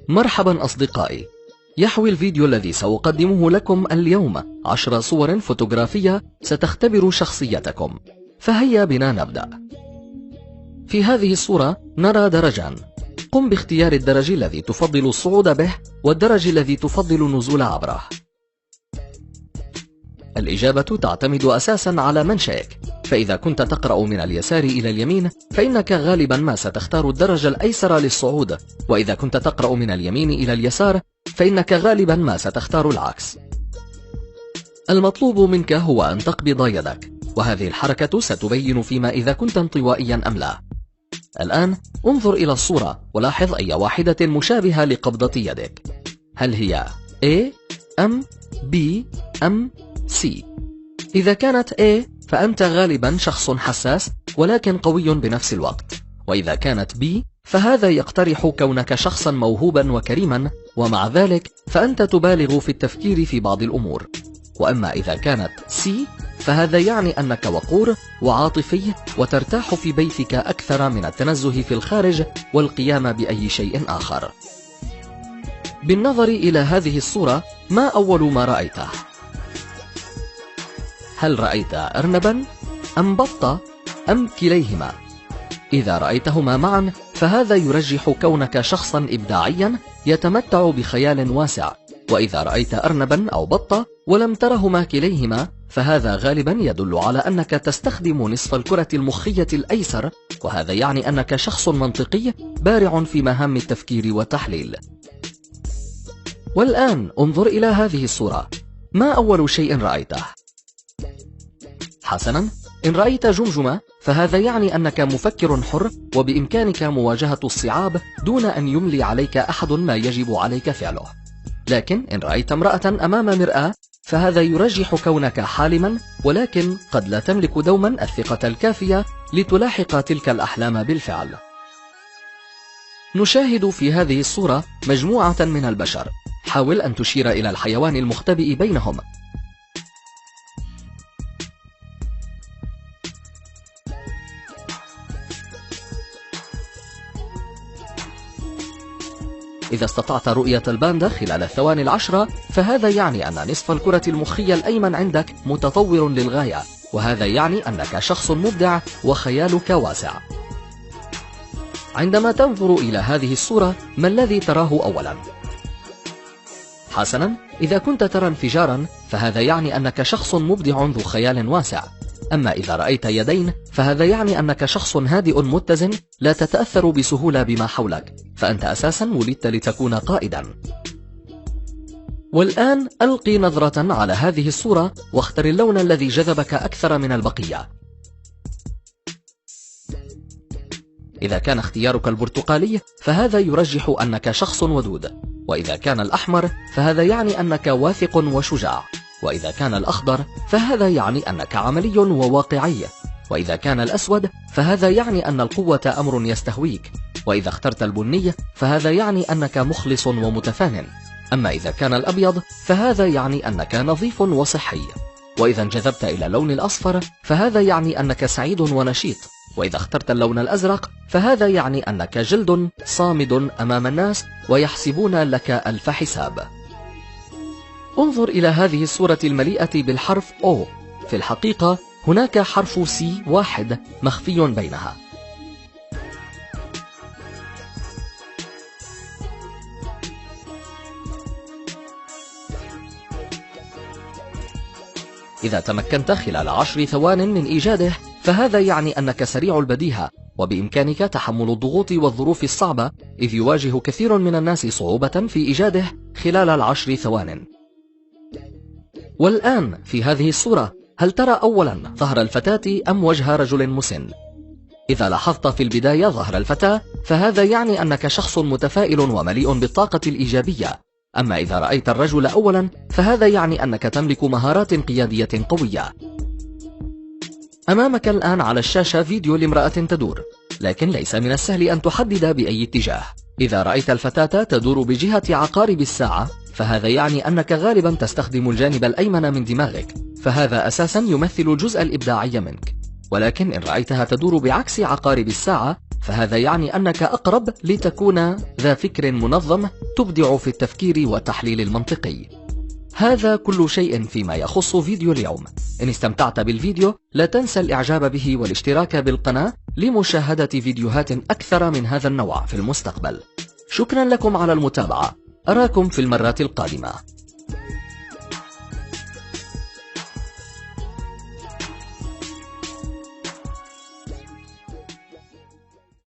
مرحبا أصدقائي، يحوي الفيديو الذي سأقدمه لكم اليوم 10 صور فوتوغرافية ستختبر شخصيتكم، فهيا بنا نبدأ. في هذه الصورة نرى درجان، قم باختيار الدرج الذي تفضل الصعود به والدرج الذي تفضل النزول عبره. الإجابة تعتمد أساسا على منشأك، فإذا كنت تقرأ من اليسار إلى اليمين فإنك غالبا ما ستختار الدرج الأيسر للصعود، وإذا كنت تقرأ من اليمين إلى اليسار فإنك غالبا ما ستختار العكس. المطلوب منك هو أن تقبض يدك، وهذه الحركة ستبين فيما إذا كنت انطوائيا أم لا. الآن انظر إلى الصورة ولاحظ أي واحدة مشابهة لقبضة يدك، هل هي A أم B أم C؟ إذا كانت A فأنت غالبا شخص حساس ولكن قوي بنفس الوقت، وإذا كانت B فهذا يقترح كونك شخصا موهوبا وكريما، ومع ذلك فأنت تبالغ في التفكير في بعض الأمور. وأما إذا كانت C فهذا يعني أنك وقور وعاطفي وترتاح في بيتك أكثر من التنزه في الخارج والقيام بأي شيء آخر. بالنظر إلى هذه الصورة، ما أول ما رأيته؟ هل رأيت أرنبا أم بطة أم كليهما؟ إذا رأيتهما معا فهذا يرجح كونك شخصا إبداعيا يتمتع بخيال واسع، وإذا رأيت أرنبا أو بطة ولم ترهما كليهما فهذا غالبا يدل على أنك تستخدم نصف الكرة المخية الأيسر، وهذا يعني أنك شخص منطقي بارع في مهام التفكير والتحليل. والآن انظر إلى هذه الصورة، ما أول شيء رأيته؟ حسنا، إن رأيت جمجمة فهذا يعني أنك مفكر حر وبإمكانك مواجهة الصعاب دون أن يملي عليك أحد ما يجب عليك فعله. لكن إن رأيت امرأة أمام مرآة فهذا يرجح كونك حالما، ولكن قد لا تملك دوما الثقة الكافية لتلاحق تلك الأحلام بالفعل. نشاهد في هذه الصورة مجموعة من البشر، حاول أن تشير إلى الحيوان المختبئ بينهم. إذا استطعت رؤية الباندا خلال الثواني 10 فهذا يعني أن نصف الكرة المخية الأيمن عندك متطور للغاية، وهذا يعني أنك شخص مبدع وخيالك واسع. عندما تنظر إلى هذه الصورة ما الذي تراه أولا؟ حسنا، إذا كنت ترى انفجارا فهذا يعني أنك شخص مبدع ذو خيال واسع. أما إذا رأيت يدين فهذا يعني أنك شخص هادئ متزن لا تتأثر بسهولة بما حولك، فأنت أساسا ولدت لتكون قائدا. والآن ألقي نظرة على هذه الصورة واختر اللون الذي جذبك أكثر من البقية. إذا كان اختيارك البرتقالي فهذا يرجح أنك شخص ودود، وإذا كان الأحمر فهذا يعني أنك واثق وشجاع، وإذا كان الأخضر فهذا يعني أنك عملي وواقعي، وإذا كان الأسود فهذا يعني أن القوة أمر يستهويك، وإذا اخترت البني فهذا يعني أنك مخلص ومتفان، أما إذا كان الأبيض فهذا يعني أنك نظيف وصحي، وإذا انجذبت إلى اللون الأصفر فهذا يعني أنك سعيد ونشيط، وإذا اخترت اللون الأزرق فهذا يعني أنك جلد صامد أمام الناس ويحسبون لك ألف حساب. انظر إلى هذه الصورة المليئة بالحرف O، في الحقيقة هناك حرف C واحد مخفي بينها. إذا تمكنت خلال 10 ثوان من إيجاده فهذا يعني أنك سريع البديهة وبإمكانك تحمل الضغوط والظروف الصعبة، إذ يواجه كثير من الناس صعوبة في إيجاده خلال 10 ثوان. والآن في هذه الصورة هل ترى أولا ظهر الفتاة أم وجه رجل مسن؟ إذا لاحظت في البداية ظهر الفتاة فهذا يعني أنك شخص متفائل ومليء بالطاقة الإيجابية، أما إذا رأيت الرجل أولا فهذا يعني أنك تملك مهارات قيادية قوية. أمامك الآن على الشاشة فيديو لامرأة تدور، لكن ليس من السهل أن تحدد بأي اتجاه. إذا رأيت الفتاة تدور بجهة عقارب الساعة فهذا يعني أنك غالبا تستخدم الجانب الأيمن من دماغك، فهذا أساسا يمثل الجزء الإبداعي منك. ولكن إن رأيتها تدور بعكس عقارب الساعة فهذا يعني أنك أقرب لتكون ذا فكر منظم تبدع في التفكير والتحليل المنطقي. هذا كل شيء فيما يخص فيديو اليوم. إن استمتعت بالفيديو لا تنسى الإعجاب به والاشتراك بالقناة لمشاهدة فيديوهات أكثر من هذا النوع في المستقبل. شكرا لكم على المتابعة، أراكم في المرات القادمة.